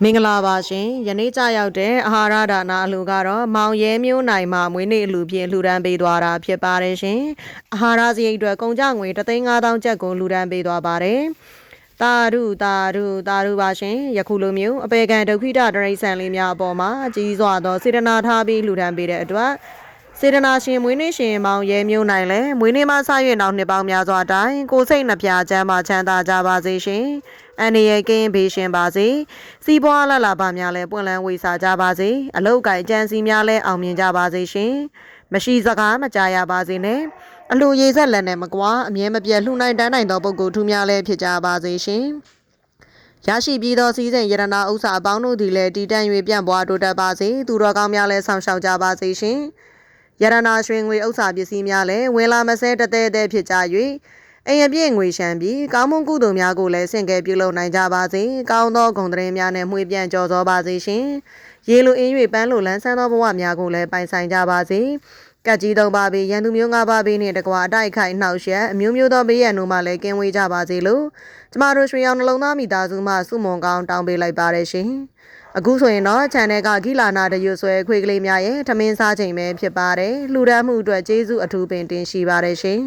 မင်္ဂလာပါရှင်ယနေ့ကြရောက်တဲ့အာဟာရဒါနအလှူကတော့မောင်ရဲမျိုးနိုင်မှမွေးနေ့အလှူဖြင့်လှူဒန်းပေးသွားတာဖြစ်ပါတယ်ရှင်အာဟာရစရိတ်အတွက်ကုန်ကျငွေ3,500,000ကျပ်ကိုလှူဒန်းပေးသွားပါတယ်တာရုပါရှင်ယခုလိုမျိုးအပေကံဒုက္ခိတတရိษံလေးများအပေါ်မှာကြီးစွာသောစေတနာထားပြီးလှူဒန်းပေးတဲ့အတွက်စေတနာရှင်မွေးနေ့ရှင်မောင်ရဲမျိုးနိုင်လည်းမွေးနေ့မှစ၍နောက်နှစ်ပေါင်းများစွာတိုင်ကိုယ်စိတ်နှပြချမ်းသာချမ်းသာကြပါစေရှင်အန္တရာယ်ကင်းဘေးရှင်ပါစေစီးပွားလှလှပါများလဲပွင့်လန်းဝေစာကြပါစေအလောက်ကိုင်ကြံစီများလဲအောင်မြင်ကြပါစေရှင်မရှိစကားမကြားရပါစေနဲ့အလှရေဆက်လက်နဲ့မကွာအမြဲမပြတ်လှူနိုင်တန်းနိုင်သောပုဂ္ဂိုလ်ထူးများလဲဖြစ်ကြပါစေရှင်ရရှိပြီးသောစီးစိမ်ရတနာဥစ္စာအပေါင်းတို့သည်လည်းတည်တံ့၍ပြန့်ပွားတိုးတက်ပါစေသူတော်ကောင်းများလဲဆောင်ရှောက်ကြပါစေရှင်ရတနာရွှေငွေဥစ္စာပစ္စည်းများလည်းဝင်လာမဆဲတသေးသေးဖြစ်ကြ၍အိမ်အပြည့်ငွေရှမ်းပြီးကောင်းမွန်ကုသိုလ်များကိုလည်းဆင့်ကဲပြုလုပ်နိုင်ကြပါစေကောင်းသောဂုဏ်သတင်းများနဲ့မှွေပြန်ကြော်သောပါစေရှင်ရေလိုအင်း၍ပန်းလိုလန်းဆန်းသောဘဝများကိုလည်းပိုင်ဆိုင်ကြပါစေကတ်ကြီး3ပါးပေရန်သူမျိုး5ပါးပေနှင့်တကွာအတိုက်ခိုက်နှောက်ယှက်အမျိုးမျိုးသောဘေးရန်တို့မှလည်းကင်းဝေးကြပါစေလို့ကျမတို့ရွှေရောင်နှလုံးသားမိသားစုမှစုမွန်ကောင်းတောင်းပေးလိုက်ပါတယ်ရှင်အခုဆိုရင်တော့ channel ကဂီလာနာတရွဆွဲခွေကလေးများရဲ့ထမင်းစားချိန်ပဲဖြစ်ပါတယ်လှူဒန်းမှုအတွက်ကျေးဇူးအထူးပင်တင်ရှိပါတယ်ရှင်